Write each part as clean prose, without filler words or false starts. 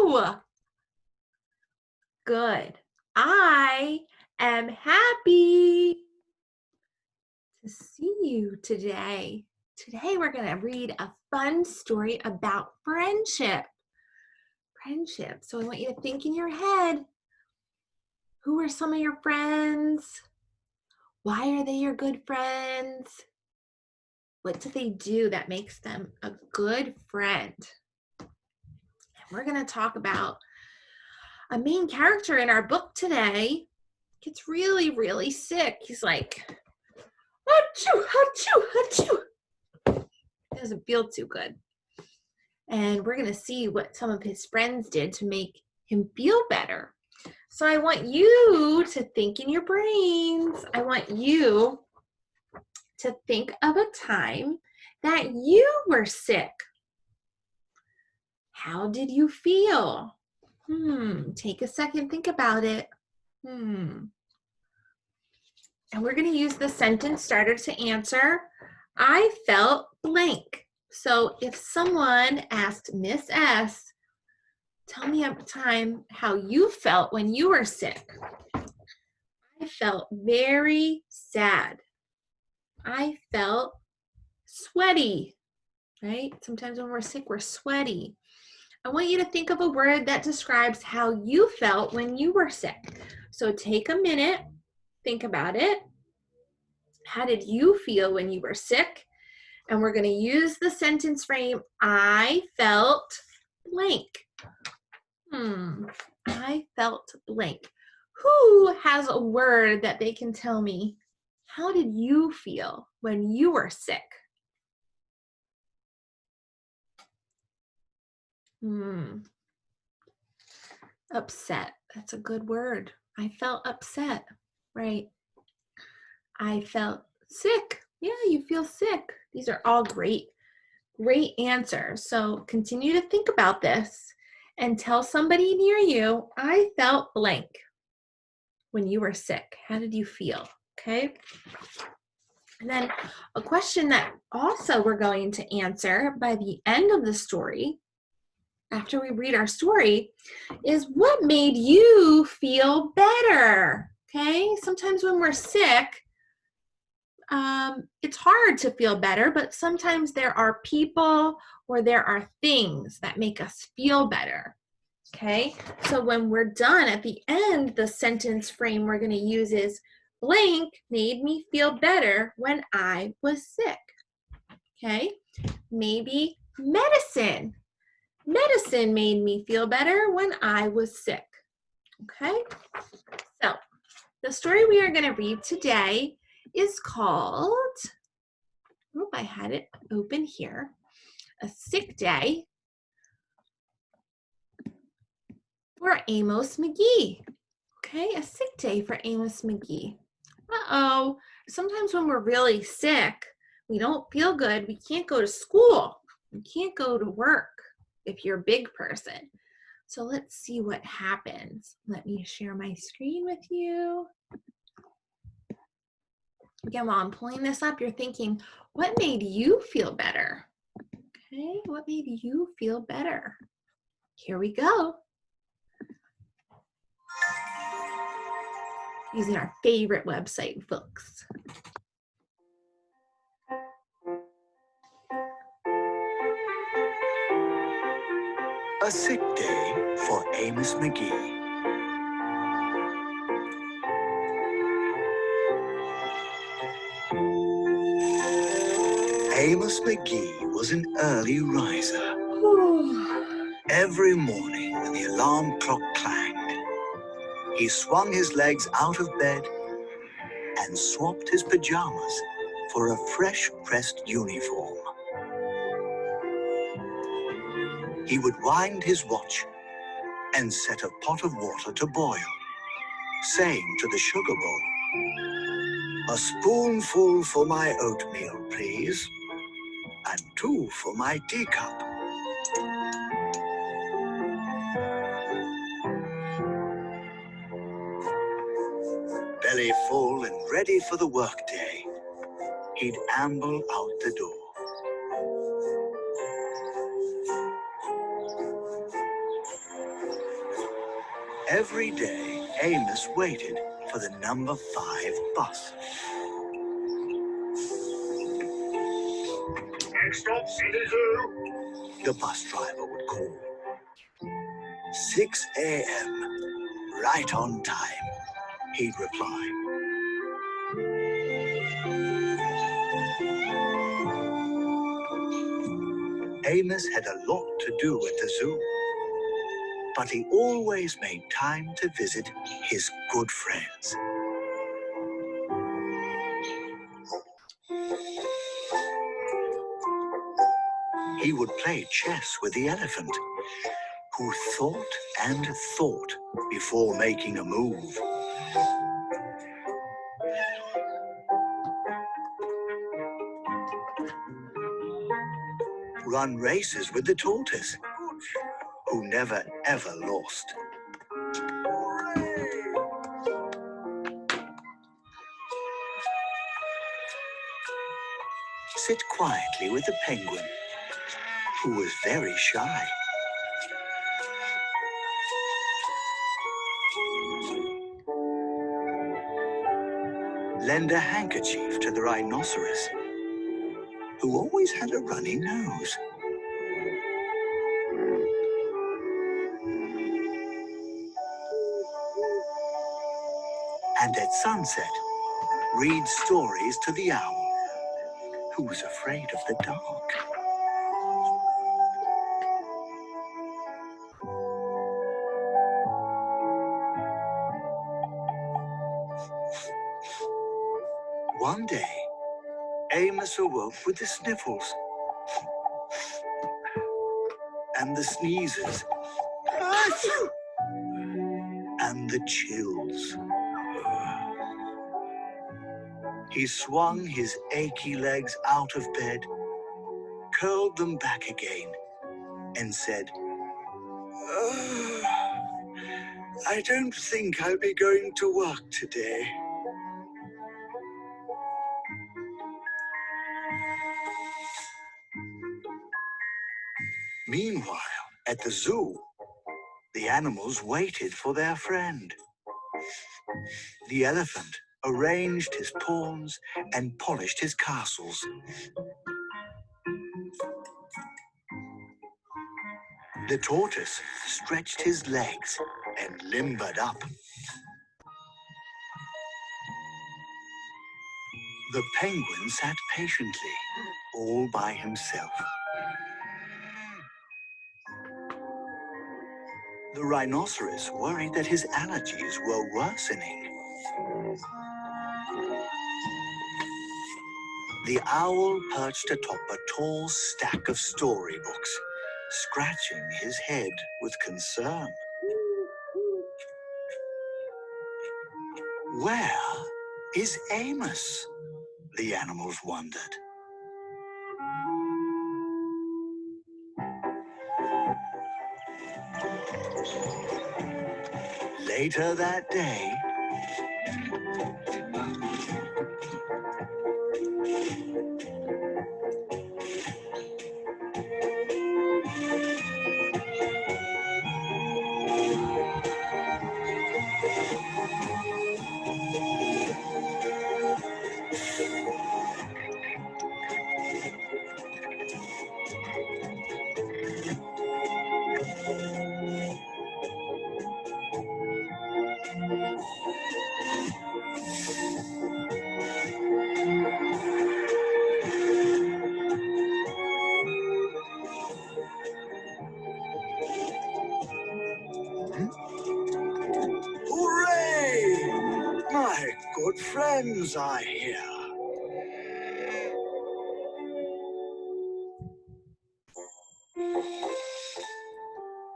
you? Good. I am happy to see you today. Today we're going to read a fun story about friendship. Friendship. So I want you to think in your head, who are some of your friends? Why are they your good friends? What do they do that makes them a good friend? And we're going to talk about a main character in our book today. Gets really, really sick. He's like, achoo, achoo, achoo. Doesn't feel too good. And we're going to see what some of his friends did to make him feel better. So I want you to think in your brains. I want you to think of a time that you were sick. How did you feel? Take a second, think about it. And we're going to use the sentence starter to answer. I felt blank. So if someone asked Miss S, tell me a time how you felt when you were sick. I felt very sad. I felt sweaty, right? Sometimes when we're sick, we're sweaty. I want you to think of a word that describes how you felt when you were sick. So take a minute, think about it. How did you feel when you were sick? And we're going to use the sentence frame, I felt blank. I felt blank. Who has a word that they can tell me? How did you feel when you were sick? Upset. That's a good word. I felt upset, right? I felt sick. Yeah, you feel sick. These are all great answers. So continue to think about this and tell somebody near you, I felt blank when you were sick. How did you feel? Okay. And then a question that also we're going to answer by the end of the story, after we read our story, is what made you feel better? Okay. Sometimes when we're sick, it's hard to feel better, but sometimes there are people or there are things that make us feel better. Okay, so when we're done at the end, the sentence frame we're going to use is blank made me feel better when I was sick. Okay, maybe medicine. Medicine made me feel better when I was sick. Okay, so the story we are going to read today is called, I had it open here, A Sick Day for Amos McGee. Okay, a sick day for Amos McGee. Sometimes when we're really sick, we don't feel good, we can't go to school, we can't go to work if you're a big person. So let's see what happens. Let me share my screen with you. Again, while I'm pulling this up, you're thinking, what made you feel better? Okay, what made you feel better? Here we go. Using our favorite website, books. A Sick Day for Amos McGee. Amos McGee was an early riser. Every morning when the alarm clock clanged, he swung his legs out of bed and swapped his pajamas for a fresh pressed uniform. He would wind his watch and set a pot of water to boil, saying to the sugar bowl, "A spoonful for my oatmeal, please, and 2 for my teacup." Belly full and ready for the workday, he'd amble out the door. Every day, Amos waited for the number 5 bus. Next stop, City Zoo. The bus driver would call. 6 a.m., right on time, he'd reply. Amos had a lot to do at the zoo, but he always made time to visit his good friends. He would play chess with the elephant, who thought and thought before making a move. Run races with the tortoise, who never ever lost. Sit quietly with the penguin, who was very shy. Lend a handkerchief to the rhinoceros, who always had a runny nose. And at sunset, read stories to the owl, who was afraid of the dark. One day, Amos awoke with the sniffles and the sneezes and the chills. He swung his achy legs out of bed, curled them back again, and said, I don't think I'll be going to work today. Meanwhile, at the zoo, the animals waited for their friend. The elephant arranged his pawns and polished his castles. The tortoise stretched his legs and limbered up. The penguin sat patiently, all by himself. The rhinoceros worried that his allergies were worsening. The owl perched atop a tall stack of storybooks, scratching his head with concern. Where is Amos? The animals wondered. Later that day, hooray! My good friends are here.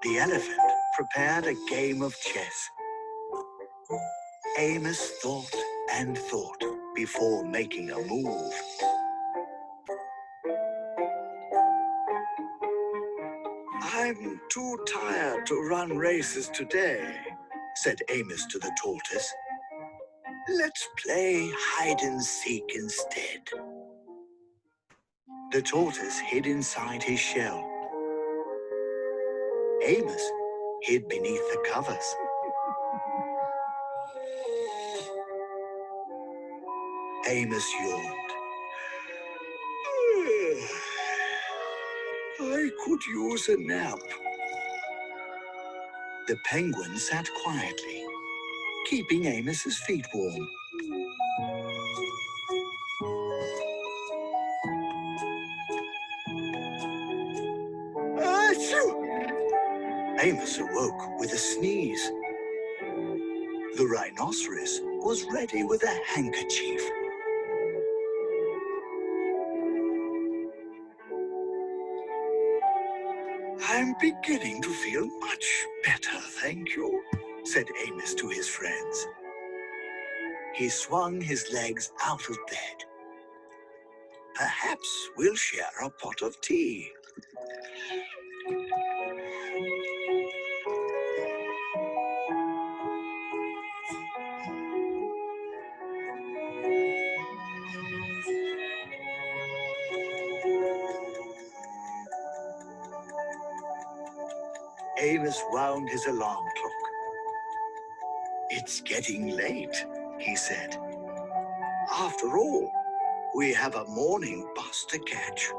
The elephant prepared a game of chess. Amos thought and thought before making a move. I'm too tired to run races today, said Amos to the tortoise. Let's play hide and seek instead. The tortoise hid inside his shell. Amos hid beneath the covers. Amos yawned. I could use a nap. The penguin sat quietly, keeping Amos's feet warm. Achoo! Amos awoke with a sneeze. The rhinoceros was ready with a handkerchief. I'm beginning to feel much better, thank you, said Amos to his friends. He swung his legs out of bed. Perhaps we'll share a pot of tea. Amos wound his alarm clock. It's getting late, he said. After all, we have a morning bus to catch.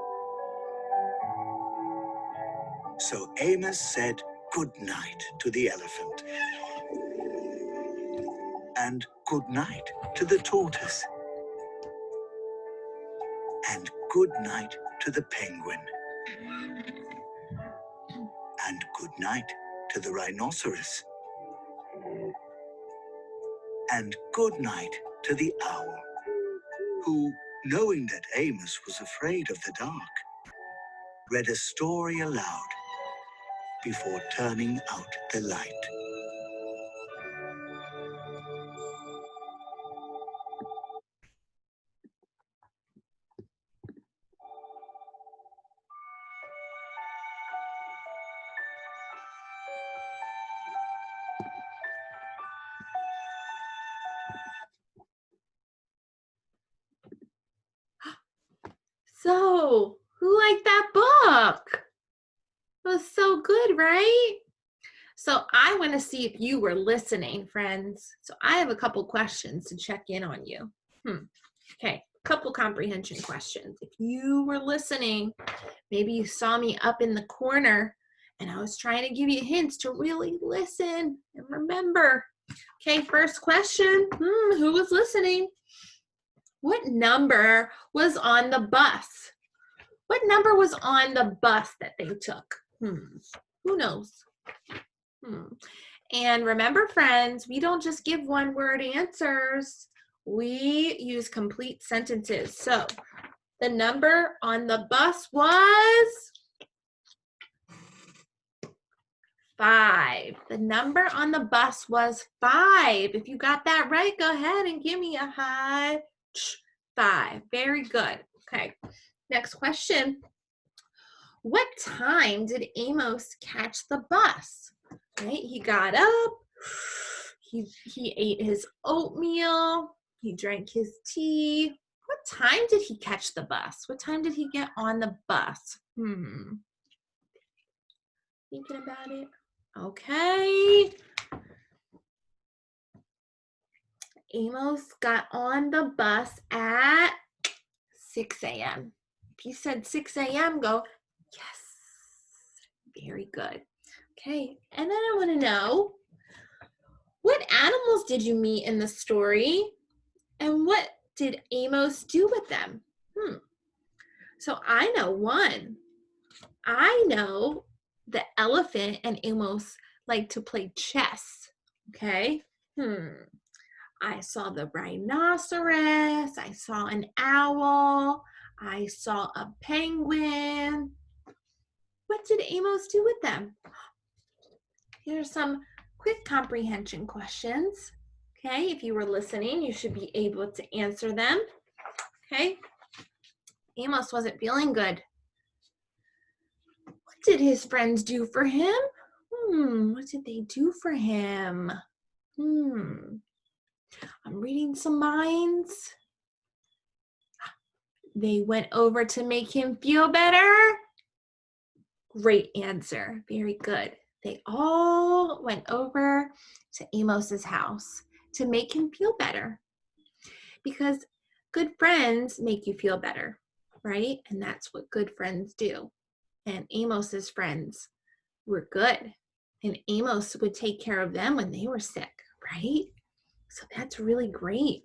So Amos said good night to the elephant. And good night to the tortoise. And good night to the penguin. And good night to the rhinoceros. And good night to the owl, who, knowing that Amos was afraid of the dark, read a story aloud before turning out the light. So, who liked that book? It was so good, right? So I want to see if you were listening, friends. So I have a couple questions to check in on you. Okay, couple comprehension questions. If you were listening, maybe you saw me up in the corner and I was trying to give you hints to really listen and remember. Okay, first question. Who was listening? What number was on the bus? What number was on the bus that they took? Who knows? And remember, friends, we don't just give one-word answers. We use complete sentences. So the number on the bus was 5. The number on the bus was 5. If you got that right, go ahead and give me a high 5. Very good. Okay, next question. What time did Amos catch the bus? Right, he got up, he ate his oatmeal, he drank his tea. What time did he catch the bus? What time did he get on the bus? Thinking about it. Okay. Amos got on the bus at 6 a.m. If you said 6 a.m., go, yes. Very good. Okay, and then I want to know, what animals did you meet in the story? And what did Amos do with them? So I know one. I know the elephant and Amos like to play chess. Okay. I saw the rhinoceros. I saw an owl. I saw a penguin. What did Amos do with them? Here are some quick comprehension questions. Okay, if you were listening, you should be able to answer them. Okay, Amos wasn't feeling good. What did his friends do for him? What did they do for him? I'm reading some minds. They went over to make him feel better. Great answer. Very good. They all went over to Amos's house to make him feel better. Because good friends make you feel better, right? And that's what good friends do. And Amos's friends were good. And Amos would take care of them when they were sick, right? So that's really great.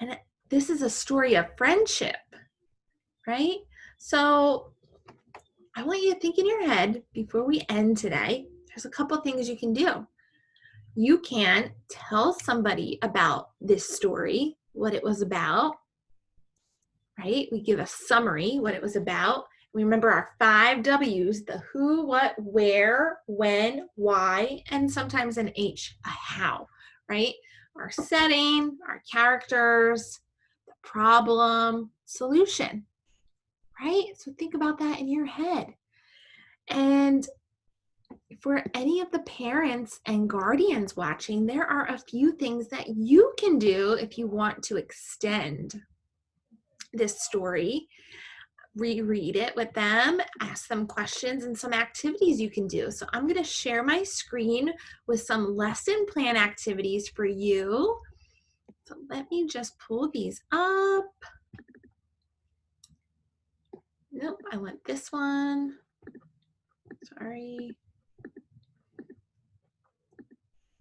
And this is a story of friendship, right? So I want you to think in your head before we end today, there's a couple things you can do. You can tell somebody about this story, what it was about, right? We give a summary, what it was about. We remember our 5 W's, the who, what, where, when, why, and sometimes an H, a how, right? Our setting, our characters, the problem, solution, right? So think about that in your head. And for any of the parents and guardians watching, there are a few things that you can do if you want to extend this story. Reread it with them, ask them questions, and some activities you can do. So I'm going to share my screen with some lesson plan activities for you. So let me just pull these up. Nope, I want this one. Sorry.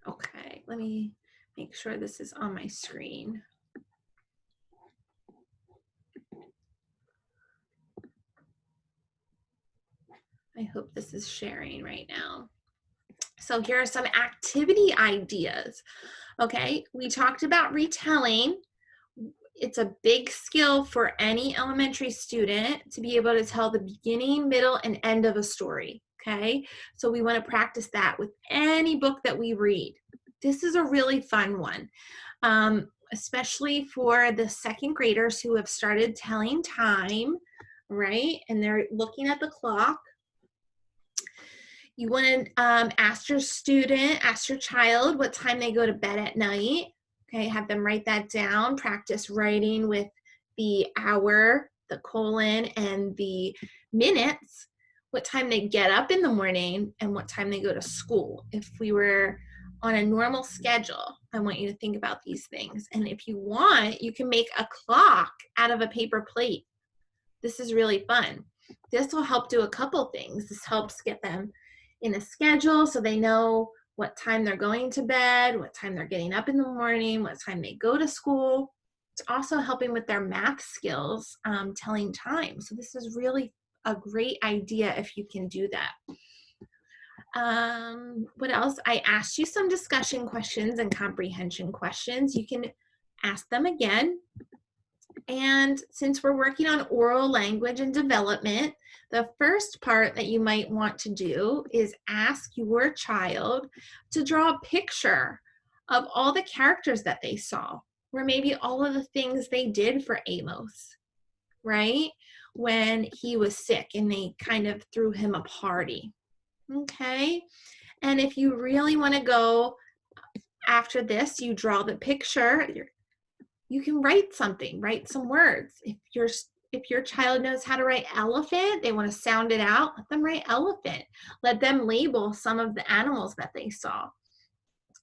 Okay, let me make sure this is on my screen. I hope this is sharing right now. So here are some activity ideas. Okay, we talked about retelling. It's a big skill for any elementary student to be able to tell the beginning, middle, and end of a story. Okay, so we want to practice that with any book that we read. This is a really fun one, especially for the second graders who have started telling time, right? And they're looking at the clock. You want to ask your child what time they go to bed at night. Okay, have them write that down. Practice writing with the hour, the colon, and the minutes, what time they get up in the morning and what time they go to school. If we were on a normal schedule, I want you to think about these things. And if you want, you can make a clock out of a paper plate. This is really fun. This will help do a couple things. This helps get them in a schedule so they know what time they're going to bed, what time they're getting up in the morning, what time they go to school. It's also helping with their math skills, telling time. So this is really a great idea if you can do that. What else? I asked you some discussion questions and comprehension questions. You can ask them again. And since we're working on oral language and development, the first part that you might want to do is ask your child to draw a picture of all the characters that they saw, or maybe all of the things they did for Amos, right? When he was sick and they kind of threw him a party, okay? And if you really want to go after this, you draw the picture. You can write something, write some words. If your child knows how to write elephant, they want to sound it out, let them write elephant. Let them label some of the animals that they saw.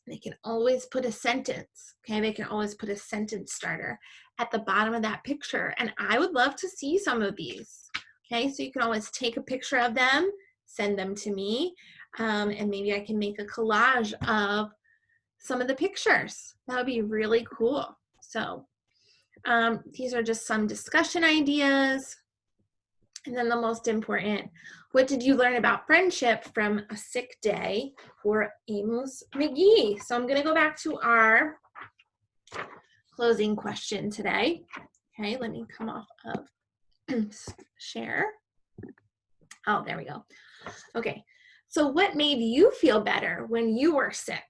They can always put a sentence, okay? They can always put a sentence starter at the bottom of that picture. And I would love to see some of these, okay? So you can always take a picture of them, send them to me, and maybe I can make a collage of some of the pictures. That would be really cool. So these are just some discussion ideas. And then the most important, what did you learn about friendship from a sick day for Amos McGee? So I'm going to go back to our closing question today. Okay, let me come off of share. Oh, there we go. Okay, so what made you feel better when you were sick?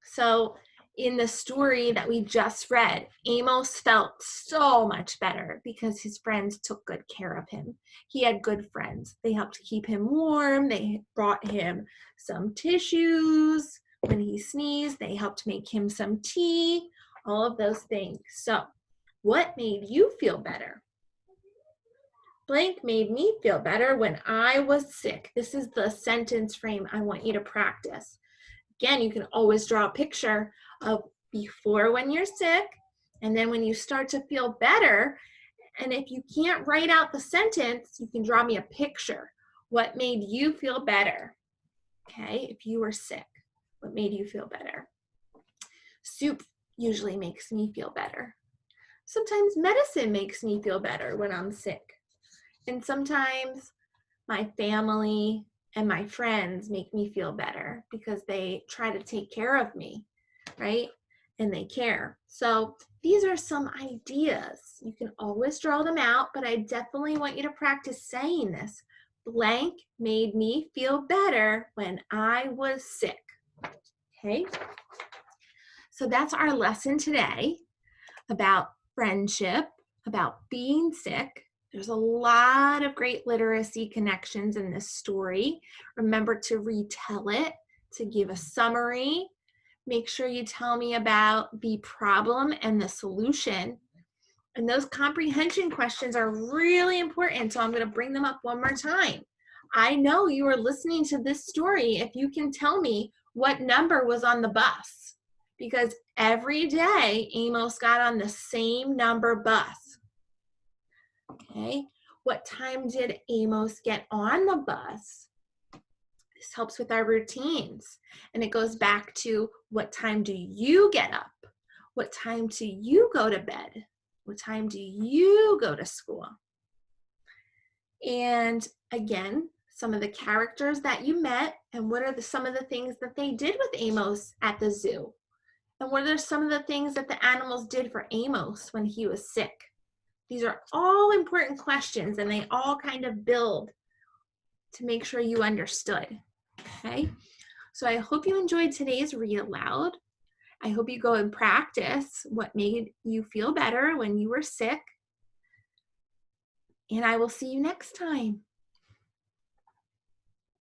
So in the story that we just read, Amos felt so much better because his friends took good care of him. He had good friends. They helped keep him warm. They brought him some tissues. When he sneezed, they helped make him some tea, all of those things. So what made you feel better? Blank made me feel better when I was sick. This is the sentence frame I want you to practice. Again, you can always draw a picture of before when you're sick And then when you start to feel better, and if you can't write out the sentence, you can draw me a picture. What made you feel better? Okay, if you were sick, what made you feel better? Soup usually makes me feel better. Sometimes medicine makes me feel better when I'm sick. And sometimes my family and my friends make me feel better because they try to take care of me, right? And they care. So these are some ideas. You can always draw them out, but I definitely want you to practice saying this. Blank made me feel better when I was sick. Okay? So that's our lesson today about friendship, about being sick. There's a lot of great literacy connections in this story. Remember to retell it, to give a summary. Make sure you tell me about the problem and the solution. And those comprehension questions are really important, so I'm going to bring them up one more time. I know you are listening to this story if you can tell me what number was on the bus, because every day Amos got on the same number bus. Okay, what time did Amos get on the bus? This helps with our routines. And it goes back to, what time do you get up? What time do you go to bed? What time do you go to school? And again, some of the characters that you met, and what are some of the things that they did with Amos at the zoo? And what are some of the things that the animals did for Amos when he was sick? These are all important questions, and they all kind of build to make sure you understood. Okay, so I hope you enjoyed today's Read Aloud. I hope you go and practice what made you feel better when you were sick. And I will see you next time.